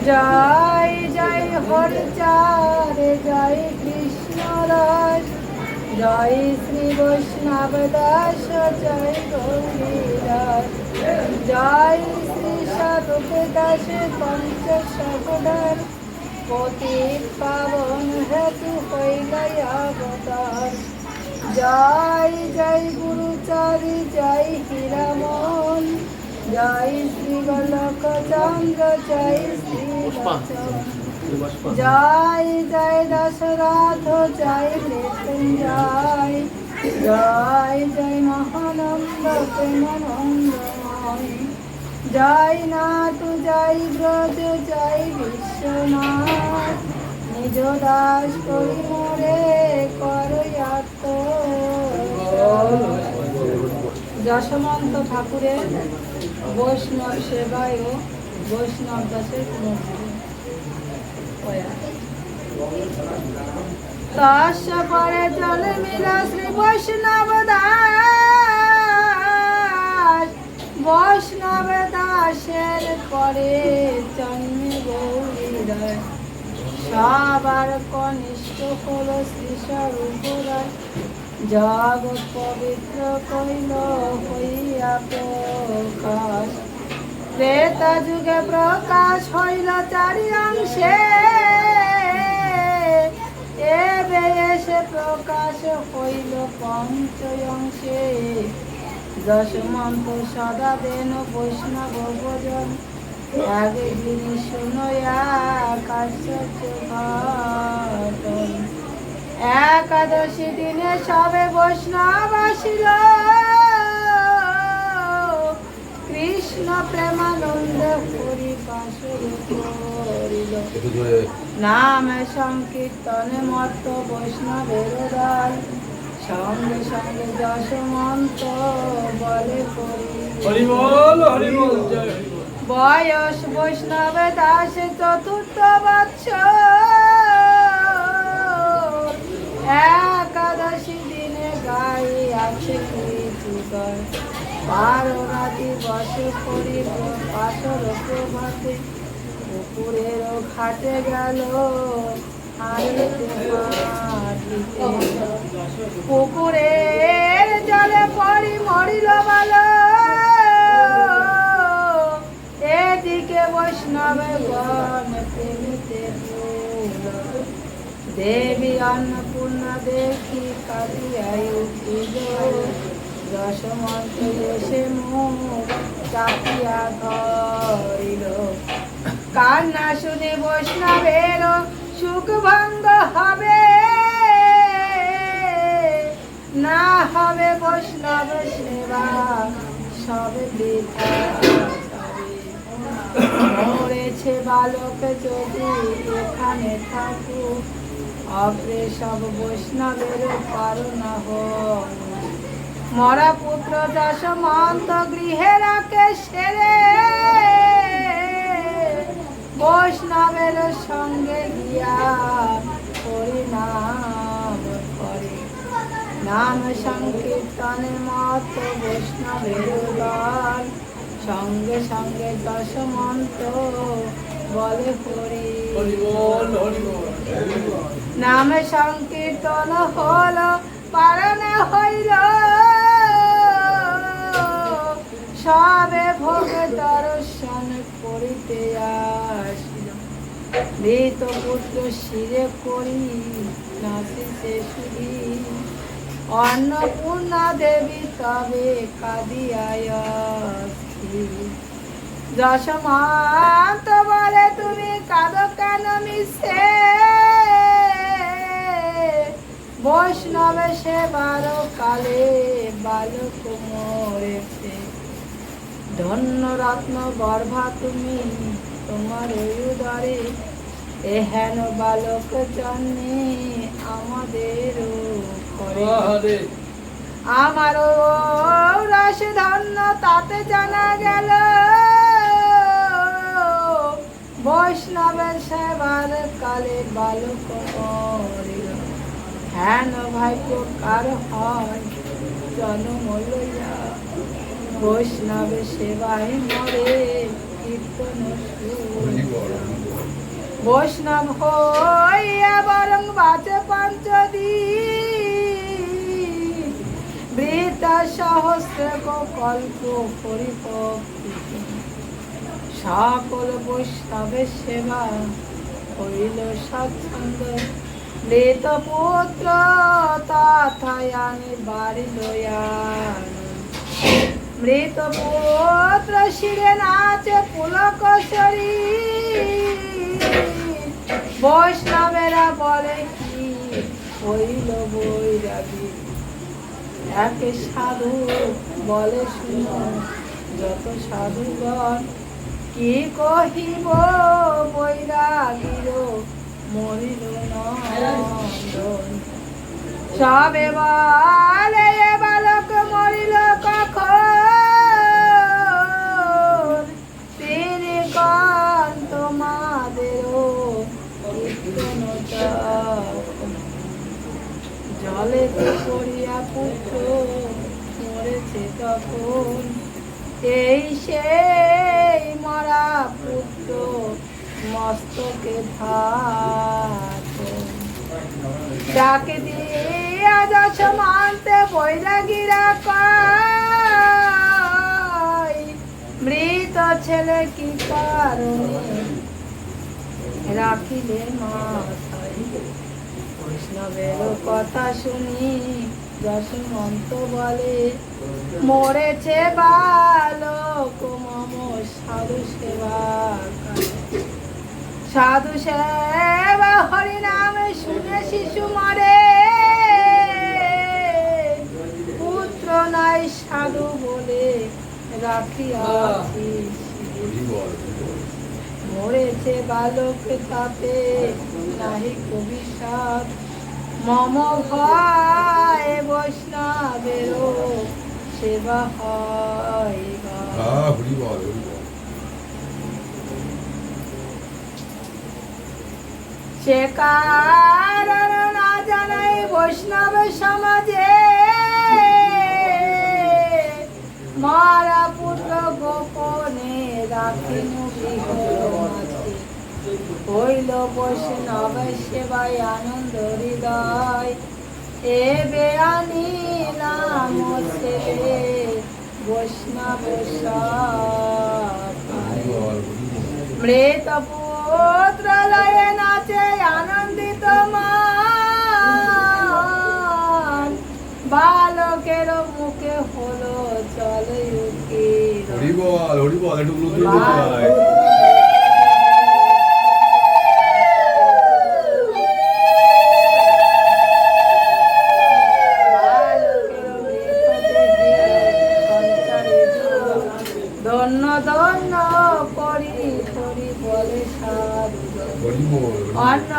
জয় জয় হরচার জয় কৃষ্ণ রস, জয় শ্রী বৈষ্ণব দাস জয় গৌরী দাস, জয় শ্রী স্বরূপ দাস পঞ্চ সহোদর, পতিত পাবন হেতু হইল অবতার। জয় জয় গুরুচারী জয় হীরামন, জয় শ্রী গোলক চন্দ্র জয় শ্রী বচন, জয় জয় দশরথ জয় মৃত্যুঞ্জয়, জয় জয় মহানন্দ প্রেমানন্দময়, জয় নাথ জয় ব্রজ জয় বিশ্বনাথ, নিজ দাস করি মোরে করয়াত। যশোমন্ত ঠাকুরের বৈষ্ণব সেবায় ও বৈষ্ণব দাসের তস্য পরে জন্মিল শ্রী বৈষ্ণব দাস, বৈষ্ণব দাসের পরে জন্মে গৌরী দাস, সবার কনিষ্ঠ হল শ্রী স্বরূপ রায়, জগৎ পবিত্র কইল হইয়া প্রকাশ, ত্রেতা যুগে প্রকাশ হইল চারি অংশে, এবে এসে প্রকাশ হইল পঞ্চ অংশে, যশমন্ত সদা দেন বৈষ্ণব ভোজন, আগে যিনি শুনয়া কাশ্যপ ঘটন, একাদশী দিনে সবে বৈষ্ণব আসিল, কৃষ্ণ প্রেমানন্দ পরিপাশ করিল, নাম সংকীর্তনে মত্ত বৈষ্ণবের দল, সঙ্গে সঙ্গে যশমন্ত বলে হরি বল হরি বল। বয়স বৈষ্ণব দাস চতুর্থ বৎসর, একাদশী দিনে গায়ে আছে কীর্তন, বারো রাতি বসে করি পাশর প্রভাতে, পুকুরের ঘাটে গেল হারিতে মাটিতে, পুকুরের জলে পড়ি মরিল বাল, এদিকে বৈষ্ণবে গণ প্রেমিতে ফুল, দেবী অন্নপূর্ণা দেখি কাঁদিয়াই উঠিল, যশমন্ত এসে মুখ চাপিয়া ধরিল, কান্না শুনে বৈষ্ণবের সুখ ভঙ্গ হবে, না হবে বৈষ্ণব সেবা সবে বৃথা যাবে, মরেছে বালক যদি এখানে থাকুক, অপরে সব বৈষ্ণবের কারণ হোক, মরা পুত্র যশমন্ত গৃহে রাখে সেরে, বৈষ্ণবের সঙ্গে গিয়া হরিনাম করে, নাম সংকীর্তনে মত বৈষ্ণবের দল, সঙ্গে সঙ্গে যশমন্ত বলে হরি বল হরি বল। নাম সংকীর্তন হল পালন হইল, সবে ভোগ দর্শন করিতে আসিল, মৃত পুত্র শিরে করি নাচিতে শুধি, অন্নপূর্ণা দেবী তবে কাঁদিয়ায় যশমন্ত বলে তুমি কাঁদো কেন মিশে, বৈষ্ণবে সেবার কালে বালক মরেছে, ধন্য রত্ন গর্ভা তুমি তোমার উদরে, এহেন বালক জন্মে আমাদের করে, আমারও রস ধন্য তাতে জানা গেল, বৈষ্ণবের সেবার কালে বালক মরিল, হেন ভাগ্য কার হয় জন্ম লইয়া, বৈষ্ণব সেবায় মরে কি কীর্তন সুর। বৈষ্ণব হইয়া বরং বাঁচে পঞ্চদিন, বৃতা সহস্র কল্প পরিপক্তি। সকল বৈষ্ণবের সেবা হইল সৎসঙ্গ, মৃত পুত্র তথায়ানি বাড়ি লয়ান। মৃত পুত্র শিরে নাচে পুলক শরীর, বৈষ্ণবেরা বলে কি হইল বৈরাগী। এক সাধু বলে শুনো যত সাধুগণ, কি কহিব বৈরাগীর মরিল নন্দন। সবে বলে এ বালক মরিল কখন, তিনি কন তোমাদেরও কীর্তন তখন। জলে পড়িয়া পুত্র মরেছে তখন, এই সেই মরা পুত্র মস্তকে ভাত। ডাকে দিয়া যশ মানতে বৈরাগীরা কয়, মৃত ছেলে কি কারণে রাখিলে মাথায়। বৈষ্ণবের কথা শুনি যশমন্ত বলে, মরেছে বালক মম সাধু সেবা। সাধু সেবা হরি নামে শুনে শিশু মরে, পুত্র নাই সাধু বলে রাখিয়াছি। মরেছে বালক তাতে নাহি কবিসাদ, মম ভয় বৈষ্ণবেরও সেবা হয়। সে কারণ না জানাই বৈষ্ণব সমাজে, মারা পুত্র গোপনে রাখিন গৃহ মাঝে। হইল বৈষ্ণব সেবায় আনন্দ হৃদয়, এ বেআনিলাম ছেলে বৈষ্ণব সভায়। মৃত পুত্র লয়ে নাচে আনন্দিত মান, বালকের মুখে হলো চলে উকির। হরিবল হরিবল একটু নতুন ধন্য ধন্য করি করি বলে সাধু। হরিবল অন্ন